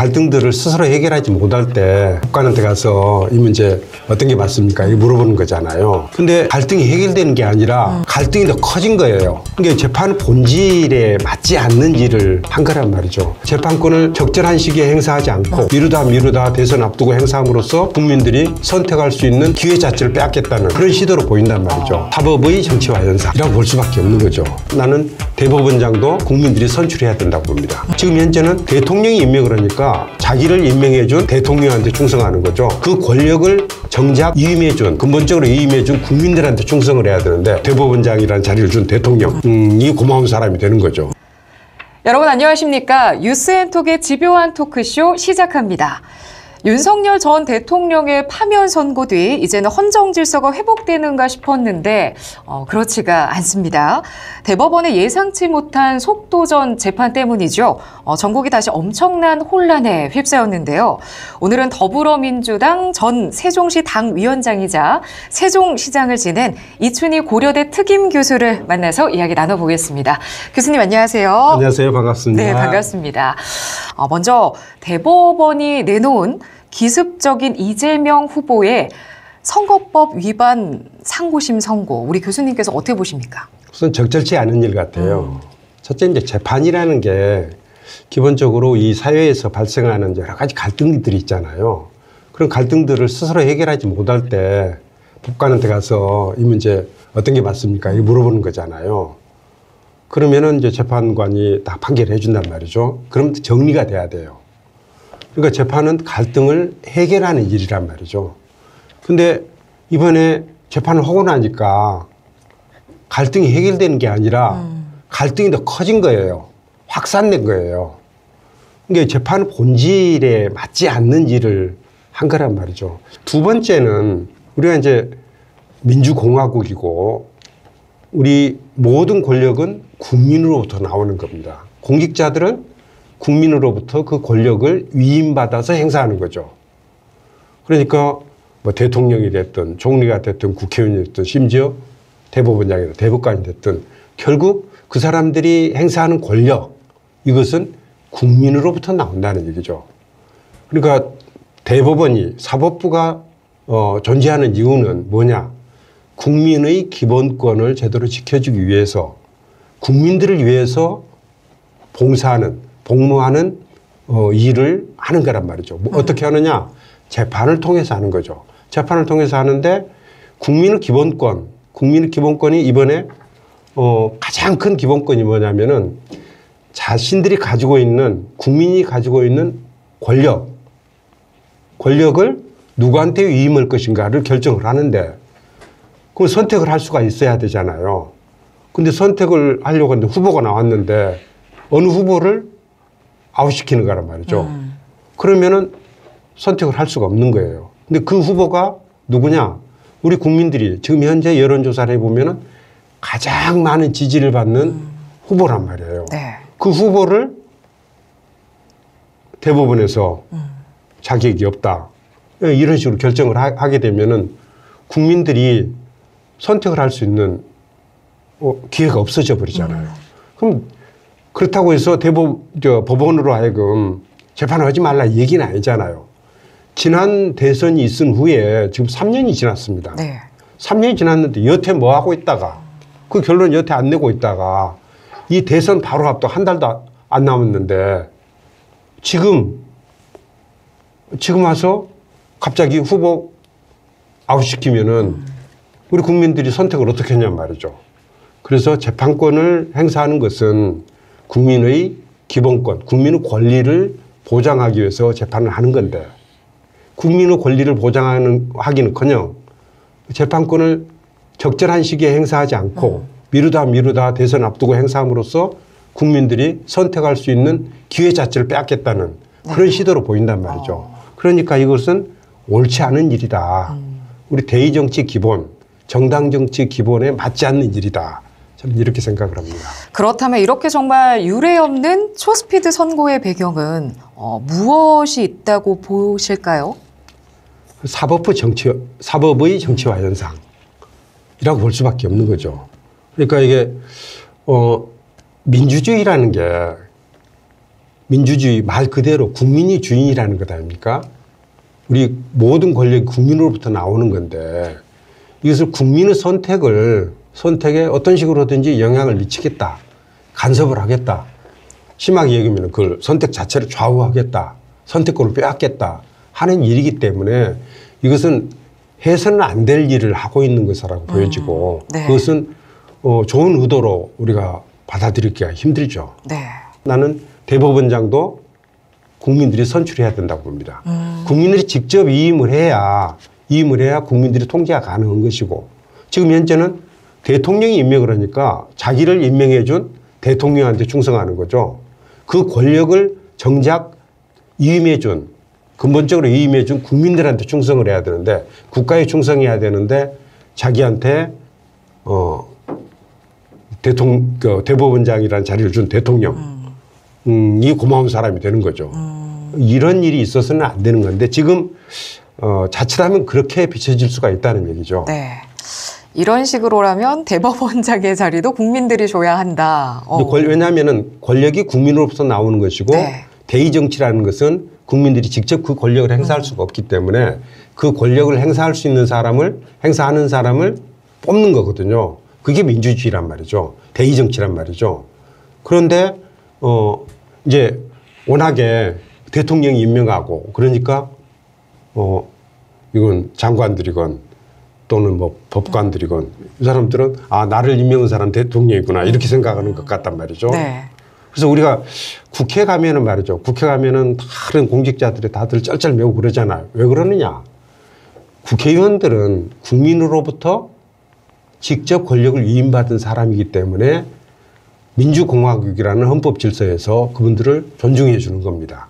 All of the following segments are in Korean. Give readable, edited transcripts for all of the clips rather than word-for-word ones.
갈등들을 스스로 해결하지 못할 때 법관한테 가서 이 문제 어떤 게 맞습니까? 이거 물어보는 거잖아요. 근데 갈등이 해결되는 게 아니라 갈등이 더 커진 거예요. 그러니까 재판 본질에 맞지 않는 일을 한 거란 말이죠. 재판권을 적절한 시기에 행사하지 않고 미루다 대선 앞두고 행사함으로써 국민들이 선택할 수 있는 기회 자체를 빼앗겠다는 그런 시도로 보인단 말이죠. 사법의 정치화 현상이라고 볼 수밖에 없는 거죠. 나는 대법원장도 국민들이 선출해야 된다고 봅니다. 지금 현재는 대통령이 임명을 하니까 자기를 임명해준 대통령한테 충성하는 거죠. 그 권력을 정작 위임해준, 근본적으로 위임해준 국민들한테 충성을 해야 되는데 대법원장이라는 자리를 준 대통령이 고마운 사람이 되는 거죠. 여러분 안녕하십니까? 뉴스앤톡의 집요한 토크쇼 시작합니다. 윤석열 전 대통령의 파면 선고 뒤 이제는 헌정 질서가 회복되는가 싶었는데 그렇지가 않습니다. 대법원의 예상치 못한 속도전 재판 때문이죠. 전국이 다시 엄청난 혼란에 휩싸였는데요. 오늘은 더불어민주당 전 세종시 당위원장이자 세종시장을 지낸 이춘희 고려대 특임 교수를 만나서 이야기 나눠보겠습니다. 교수님 안녕하세요. 안녕하세요. 반갑습니다. 네, 반갑습니다. 먼저 대법원이 내놓은 기습적인 이재명 후보의 선거법 위반 상고심 선고, 우리 교수님께서 어떻게 보십니까? 우선 적절치 않은 일 같아요. 첫째, 이제 재판이라는 게 기본적으로 이 사회에서 발생하는 여러 가지 갈등들이 있잖아요. 그런 갈등들을 스스로 해결하지 못할 때 법관한테 가서 이 문제 어떤 게 맞습니까? 이거 물어보는 거잖아요. 그러면은 이제 재판관이 다 판결해 준단 말이죠. 그럼 정리가 돼야 돼요. 그러니까 재판은 갈등을 해결하는 일이란 말이죠. 근데 이번에 재판을 하고 나니까 갈등이 해결되는 게 아니라 갈등이 더 커진 거예요. 확산된 거예요. 그러니까 재판 본질에 맞지 않는 일을 한 거란 말이죠. 두 번째는 우리가 이제 민주공화국이고 우리 모든 권력은 국민으로부터 나오는 겁니다. 공직자들은 국민으로부터 그 권력을 위임받아서 행사하는 거죠. 그러니까 뭐 대통령이 됐든 총리가 됐든 국회의원이 됐든 심지어 대법원장이나 대법관이 됐든 결국 그 사람들이 행사하는 권력, 이것은 국민으로부터 나온다는 얘기죠. 그러니까 대법원이 사법부가 존재하는 이유는 뭐냐? 국민의 기본권을 제대로 지켜주기 위해서 국민들을 위해서 복무하는 일을 하는 거란 말이죠. 뭐 어떻게 하느냐? 재판을 통해서 하는 거죠. 재판을 통해서 하는데 국민의 기본권이 이번에 가장 큰 기본권이 뭐냐면은 자신들이 가지고 있는, 국민이 가지고 있는 권력을 누구한테 위임할 것인가를 결정을 하는데 그 선택을 할 수가 있어야 되잖아요. 근데 선택을 하려고 하는데 후보가 나왔는데 어느 후보를 아웃시키는 거란 말이죠. 그러면은 선택을 할 수가 없는 거예요. 근데 그 후보가 누구냐? 우리 국민들이 지금 현재 여론조사를 해보면은 가장 많은 지지를 받는 후보란 말이에요. 네. 그 후보를 대법원에서 자격이 없다. 이런 식으로 결정을 하게 되면은 국민들이 선택을 할 수 있는 기회가 없어져 버리잖아요. 그럼 그렇다고 해서 법원으로 하여금 재판을 하지 말라 얘기는 아니잖아요. 지난 대선이 있은 후에 지금 3년이 지났습니다. 네. 3년이 지났는데 여태 뭐 하고 있다가 그 결론 여태 안 내고 있다가 이 대선 바로 앞도 한 달도 안 남았는데 지금 와서 갑자기 후보 아웃시키면은 우리 국민들이 선택을 어떻게 했냔 말이죠. 그래서 재판권을 행사하는 것은 국민의 기본권, 국민의 권리를 보장하기 위해서 재판을 하는 건데 국민의 권리를 하기는커녕 재판권을 적절한 시기에 행사하지 않고 미루다 대선 앞두고 행사함으로써 국민들이 선택할 수 있는 기회 자체를 빼앗겠다는 그런 시도로 보인단 말이죠. 그러니까 이것은 옳지 않은 일이다. 우리 대의 정치 기본, 정당 정치 기본에 맞지 않는 일이다. 저는 이렇게 생각을 합니다. 그렇다면 이렇게 정말 유례 없는 초스피드 선고의 배경은 무엇이 있다고 보실까요? 사법의 정치화 현상이라고 볼 수밖에 없는 거죠. 그러니까 이게 민주주의라는 게 민주주의 말 그대로 국민이 주인이라는 것 아닙니까? 우리 모든 권력이 국민으로부터 나오는 건데 이것을 국민의 선택에 어떤 식으로든지 영향을 미치겠다. 간섭을 하겠다. 심하게 얘기하면 그걸 선택 자체를 좌우하겠다. 선택권을 빼앗겠다 하는 일이기 때문에 이것은 해서는 안 될 일을 하고 있는 것이라고 보여지고 네. 그것은 좋은 의도로 우리가 받아들이기가 힘들죠. 네. 나는 대법원장도 국민들이 선출해야 된다고 봅니다. 국민들이 직접 위임을 해야 국민들이 통제가 가능한 것이고 지금 현재는 대통령이 임명을 하니까 자기를 임명해 준 대통령한테 충성하는 거죠. 그 권력을 정작 근본적으로 위임해 준 국민들한테 충성을 해야 되는데 국가에 충성해야 되는데 자기한테 대법원장이라는 자리를 준 대통령이 고마운 사람이 되는 거죠. 이런 일이 있어서는 안 되는 건데 지금 자칫하면 그렇게 비춰질 수가 있다는 얘기죠. 네. 이런 식으로라면 대법원장의 자리도 국민들이 줘야 한다. 왜냐하면 권력이 국민으로부터 나오는 것이고 네. 대의 정치라는 것은 국민들이 직접 그 권력을 행사할 수가 없기 때문에 그 권력을 행사할 수 있는 행사하는 사람을 뽑는 거거든요. 그게 민주주의란 말이죠. 대의 정치란 말이죠. 그런데 이제 워낙에 대통령이 임명하고 그러니까 이건 장관들이건 또는 뭐 법관들이건 이 사람들은 나를 임명한 사람 대통령이구나 이렇게 생각하는 것 같단 말이죠. 네. 그래서 우리가 국회 가면은 말이죠. 국회 가면은 다른 공직자들이 다들 쩔쩔매고 그러잖아요. 왜 그러느냐. 국회의원들은 국민으로부터 직접 권력을 위임받은 사람이기 때문에 민주공화국이라는 헌법 질서에서 그분들을 존중해 주는 겁니다.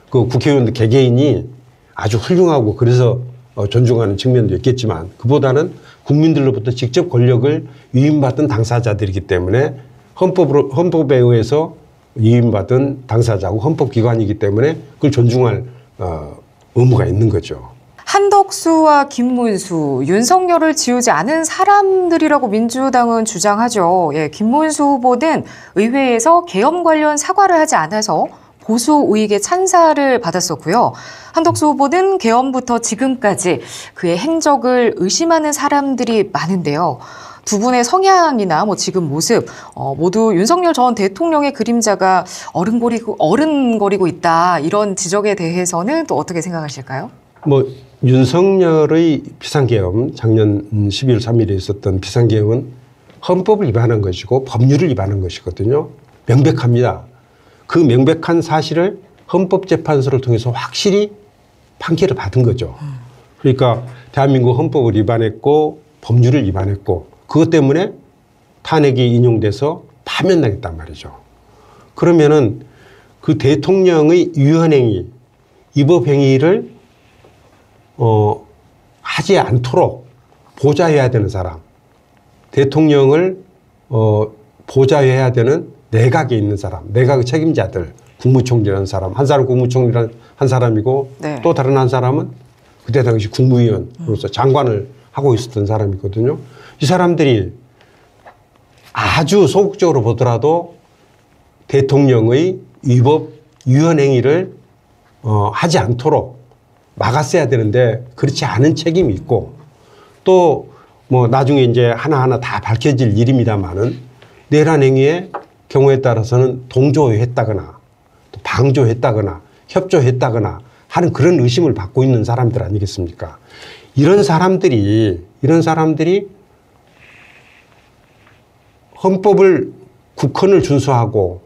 그 국회의원들 개개인이 아주 훌륭하고 그래서 존중하는 측면도 있겠지만 그보다는 국민들로부터 직접 권력을 위임받은 당사자들이기 때문에 헌법에 의해서 위임받은 당사자고 헌법기관이기 때문에 그걸 존중할 의무가 있는 거죠. 한덕수와 김문수, 윤석열을 지우지 않은 사람들이라고 민주당은 주장하죠. 예, 김문수 후보는 의회에서 계엄 관련 사과를 하지 않아서 보수 우익의 찬사를 받았었고요. 한덕수 후보는 계엄부터 지금까지 그의 행적을 의심하는 사람들이 많은데요. 두 분의 성향이나 지금 모습 모두 윤석열 전 대통령의 그림자가 어른거리고 있다. 이런 지적에 대해서는 또 어떻게 생각하실까요? 윤석열의 비상계엄 작년 12월 3일에 있었던 비상계엄은 헌법을 위반한 것이고 법률을 위반한 것이거든요. 명백합니다. 그 명백한 사실을 헌법재판소를 통해서 확실히 판결을 받은 거죠. 그러니까 대한민국 헌법을 위반했고 법률을 위반했고 그것 때문에 탄핵이 인용돼서 파면당했단 말이죠. 그러면은 그 대통령의 유연행위, 위법행위를 하지 않도록 보좌해야 되는 사람, 대통령을 보좌해야 되는 내각에 있는 사람, 내각 책임자들, 국무총리라는 사람, 한 사람 국무총리라는 한 사람이고 네. 또 다른 한 사람은 그때 당시 국무위원으로서 장관을 하고 있었던 사람이거든요. 이 사람들이 아주 소극적으로 보더라도 대통령의 위법 유연행위를 하지 않도록 막았어야 되는데 그렇지 않은 책임이 있고 또 나중에 이제 하나하나 다 밝혀질 일입니다만은 내란 행위의 경우에 따라서는 동조했다거나 또 방조했다거나 협조했다거나 하는 그런 의심을 받고 있는 사람들 아니겠습니까? 이런 사람들이 헌법을 국헌을 준수하고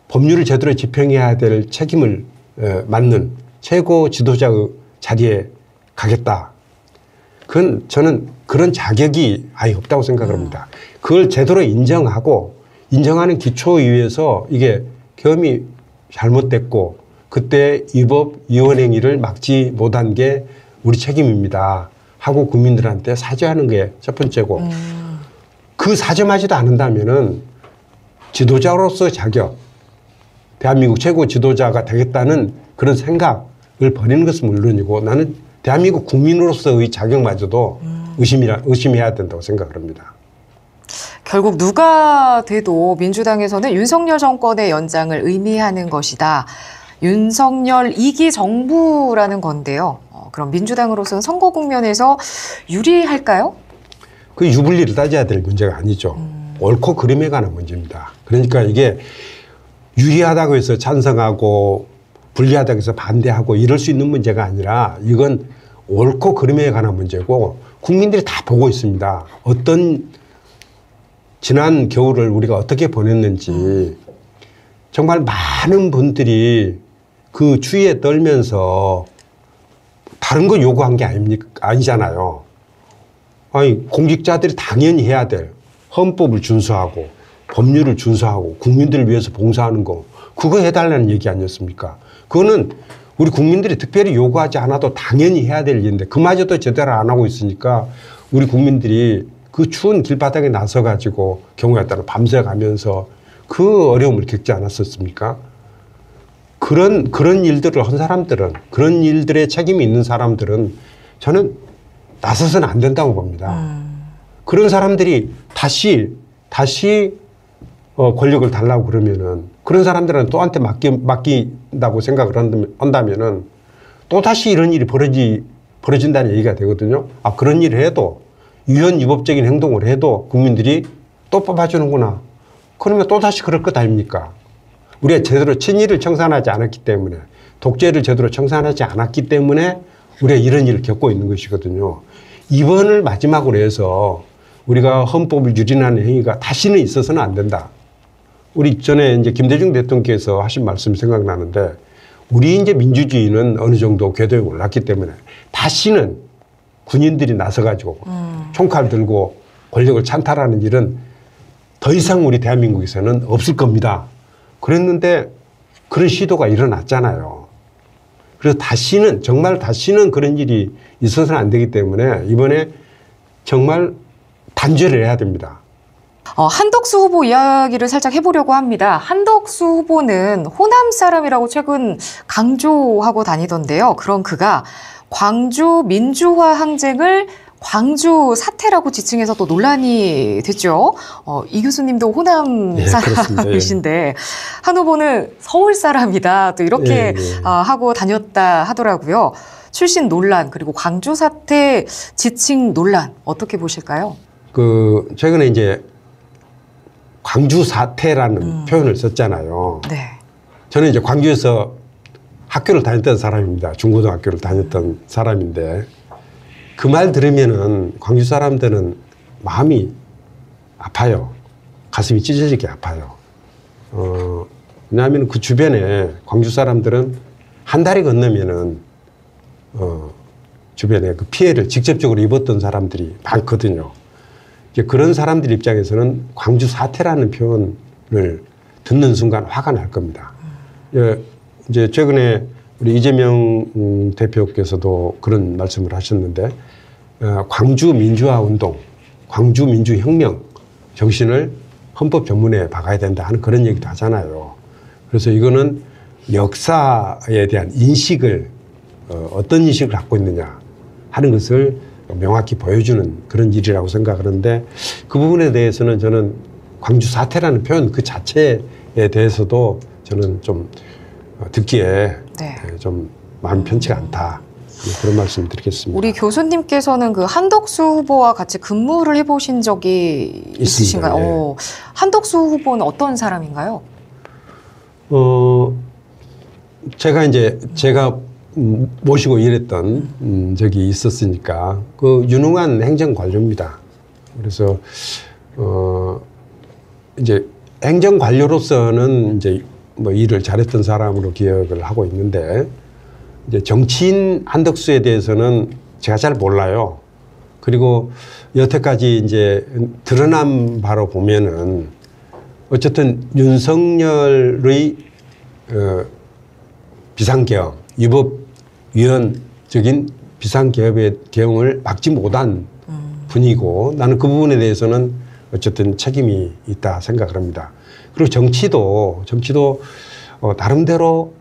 법률을 제대로 집행해야 될 책임을 맡는 최고 지도자의 자리에 가겠다. 그건 저는 그런 자격이 아예 없다고 생각을 합니다. 그걸 제대로 인정하는 기초에 의해서 이게 계엄이 잘못됐고 그때 위법 위헌행위를 막지 못한 게 우리 책임입니다 하고 국민들한테 사죄하는 게 첫 번째고 그 사죄하지도 않는다면은 지도자로서의 자격, 대한민국 최고 지도자가 되겠다는 그런 생각을 버리는 것은 물론이고 나는 대한민국 국민으로서의 자격마저도 의심해야 된다고 생각을 합니다. 결국 누가 돼도 민주당에서는 윤석열 정권의 연장을 의미하는 것이다. 윤석열 2기 정부라는 건데요. 그럼 민주당으로서는 선거 국면에서 유리할까요? 그 유불리를 따져야 될 문제가 아니죠. 옳고 그름에 관한 문제입니다. 그러니까 이게 유리하다고 해서 찬성하고 불리하다고 해서 반대하고 이럴 수 있는 문제가 아니라 이건 옳고 그름에 관한 문제고 국민들이 다 보고 있습니다. 어떤 지난 겨울을 우리가 어떻게 보냈는지 정말 많은 분들이 그 추위에 떨면서 다른 거 요구한 게 아니잖아요. 아니, 공직자들이 당연히 해야 될 헌법을 준수하고 법률을 준수하고 국민들을 위해서 봉사하는 거 그거 해달라는 얘기 아니었습니까? 그거는 우리 국민들이 특별히 요구하지 않아도 당연히 해야 될 일인데 그마저도 제대로 안 하고 있으니까 우리 국민들이 그 추운 길바닥에 나서 가지고 경우에 따라 밤새 가면서 그 어려움을 겪지 않았었습니까? 그런 일들을 한 사람들은 그런 일들에 책임이 있는 사람들은 저는 나서서는 안 된다고 봅니다. 그런 사람들이 다시 권력을 달라고 그러면은 그런 사람들은 또한테 맡긴다고 생각을 한다면은 또 다시 이런 일이 벌어진다는 얘기가 되거든요. 아, 그런 일을 해도 유연유법적인 행동을 해도 국민들이 또 뽑아주는구나. 그러면 또 다시 그럴 것 아닙니까? 우리가 제대로 친일을 청산하지 않았기 때문에 독재를 제대로 청산하지 않았기 때문에 우리가 이런 일을 겪고 있는 것이거든요. 이번을 마지막으로 해서 우리가 헌법을 유린하는 행위가 다시는 있어서는 안 된다. 우리 전에 이제 김대중 대통령께서 하신 말씀이 생각나는데 우리 이제 민주주의는 어느 정도 궤도에 올랐기 때문에 다시는 군인들이 나서가지고 총칼 들고 권력을 찬탈하는 일은 더 이상 우리 대한민국에서는 없을 겁니다. 그랬는데 그런 시도가 일어났잖아요. 그래서 정말 다시는 그런 일이 있어서는 안 되기 때문에 이번에 정말 단죄를 해야 됩니다. 한덕수 후보 이야기를 살짝 해보려고 합니다. 한덕수 후보는 호남 사람이라고 최근 강조하고 다니던데요. 그럼 그가 광주 민주화 항쟁을 광주 사태라고 지칭해서 또 논란이 됐죠. 이 교수님도 호남 사람이신데 한 후보는 서울 사람이다. 또 이렇게 하고 다녔다 하더라고요. 출신 논란 그리고 광주 사태 지칭 논란 어떻게 보실까요? 최근에 이제 광주 사태라는 표현을 썼잖아요. 네. 저는 이제 광주에서 학교를 다녔던 사람입니다. 중고등학교를 다녔던 사람인데 그 말 들으면은 광주 사람들은 마음이 아파요. 가슴이 찢어지게 아파요. 왜냐하면 그 주변에 광주 사람들은 한 달이 건너면은 주변에 그 피해를 직접적으로 입었던 사람들이 많거든요. 이제 그런 사람들 입장에서는 광주 사태라는 표현을 듣는 순간 화가 날 겁니다. 이제 최근에 우리 이재명 대표께서도 그런 말씀을 하셨는데 광주 민주화 운동, 광주 민주혁명 정신을 헌법 전문에 박아야 된다 하는 그런 얘기도 하잖아요. 그래서 이거는 역사에 대한 인식을 어떤 인식을 갖고 있느냐 하는 것을 명확히 보여주는 그런 일이라고 생각하는데 그 부분에 대해서는 저는 광주 사태라는 표현 그 자체에 대해서도 저는 좀 듣기에 좀 마음 편치가 않다. 그런 말씀 드리겠습니다. 우리 교수님께서는 그 한덕수 후보와 같이 근무를 해보신 적이 있으신가요? 네. 한덕수 후보는 어떤 사람인가요? 제가 모시고 일했던 적이 있었으니까 그 유능한 행정관료입니다. 그래서 이제 행정관료로서는 이제 뭐 일을 잘했던 사람으로 기억을 하고 있는데 이제 정치인 한덕수에 대해서는 제가 잘 몰라요. 그리고 여태까지 이제 드러난 바로 보면은 어쨌든 윤석열의 비상계엄, 위법위헌적인 비상계엄의 계엄을 막지 못한 분이고 나는 그 부분에 대해서는 어쨌든 책임이 있다 생각을 합니다. 그리고 정치도 나름대로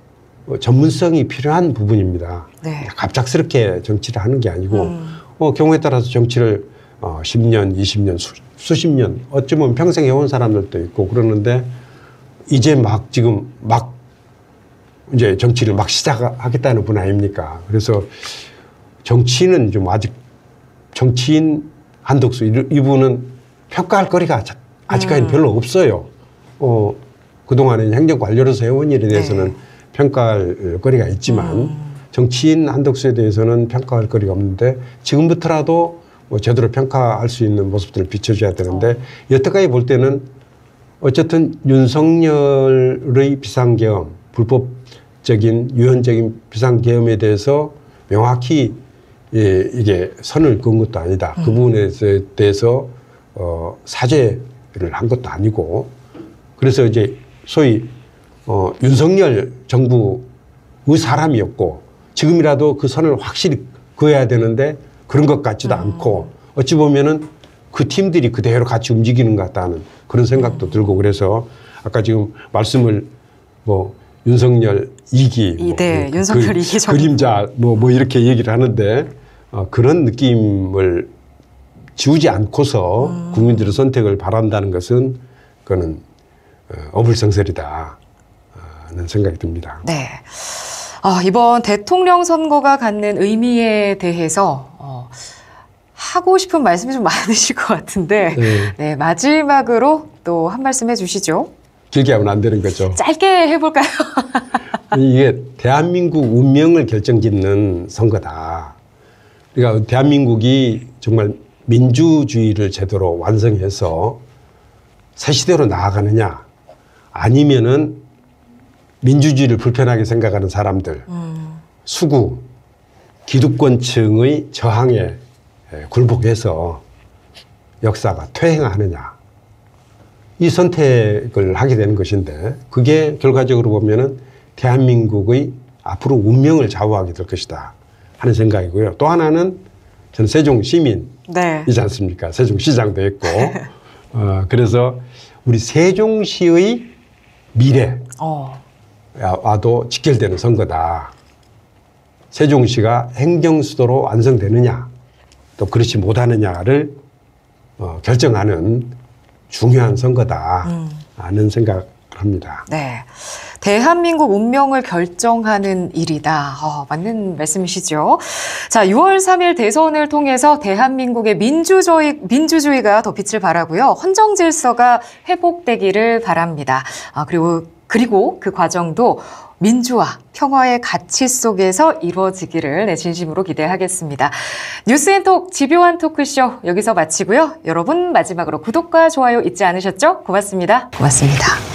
전문성이 필요한 부분입니다. 네. 갑작스럽게 정치를 하는 게 아니고 경우에 따라서 정치를 10년, 20년 수십 년, 어쩌면 평생 해온 사람들도 있고 그러는데 이제 막 지금 막 이제 정치를 막 시작하겠다는 분 아닙니까? 그래서 정치인은 좀 아직 정치인 한덕수 이분은 평가할 거리가 아직까지는 별로 없어요. 그동안에 행정관료로서 해온 일에 대해서는 네. 평가할 거리가 있지만 정치인 한덕수에 대해서는 평가할 거리가 없는데 지금부터라도 뭐 제대로 평가할 수 있는 모습들을 비춰줘야 되는데 여태까지 볼 때는 어쨌든 윤석열의 비상계엄, 불법적인 유연적인 비상계엄에 대해서 명확히 이게 선을 그은 것도 아니다. 그 부분에 대해서 사죄를 한 것도 아니고 그래서 이제 소위 윤석열 정부의 사람이었고 지금이라도 그 선을 확실히 그어야 되는데 그런 것 같지도 않고 어찌 보면은 그 팀들이 그대로 같이 움직이는 것 같다는 그런 생각도 들고 그래서 아까 지금 말씀을 뭐 윤석열 2기 네, 윤석열 2기 정부. 그림자 뭐 이렇게 얘기를 하는데 그런 느낌을 지우지 않고서 국민들의 선택을 바란다는 것은 그거는 어불성설이다 하는 생각이 듭니다. 네. 이번 대통령 선거가 갖는 의미에 대해서 하고 싶은 말씀이 좀 많으실 것 같은데 네, 마지막으로 또 한 말씀 해주시죠. 길게 하면 안 되는 거죠. 짧게 해볼까요? 이게 대한민국 운명을 결정짓는 선거다. 그러니까 대한민국이 정말 민주주의를 제대로 완성해서 새 시대로 나아가느냐 아니면은 민주주의를 불편하게 생각하는 사람들, 수구, 기득권층의 저항에 굴복해서 역사가 퇴행하느냐 이 선택을 하게 되는 것인데 그게 결과적으로 보면은 대한민국의 앞으로 운명을 좌우하게 될 것이다 하는 생각이고요. 또 하나는 저는 세종 시민이지 네. 않습니까? 세종시장도 했고 그래서 우리 세종시의 미래와도 직결되는 선거다. 세종시가 행정수도로 완성되느냐 또 그렇지 못하느냐를 결정하는 중요한 선거다 하는 생각을 합니다. 네. 대한민국 운명을 결정하는 일이다. 맞는 말씀이시죠. 자, 6월 3일 대선을 통해서 대한민국의 민주주의가 더 빛을 발하고요. 헌정 질서가 회복되기를 바랍니다. 그리고 그 과정도 민주화, 평화의 가치 속에서 이루어지기를 진심으로 기대하겠습니다. 뉴스앤톡 집요한 토크쇼 여기서 마치고요. 여러분 마지막으로 구독과 좋아요 잊지 않으셨죠? 고맙습니다. 고맙습니다.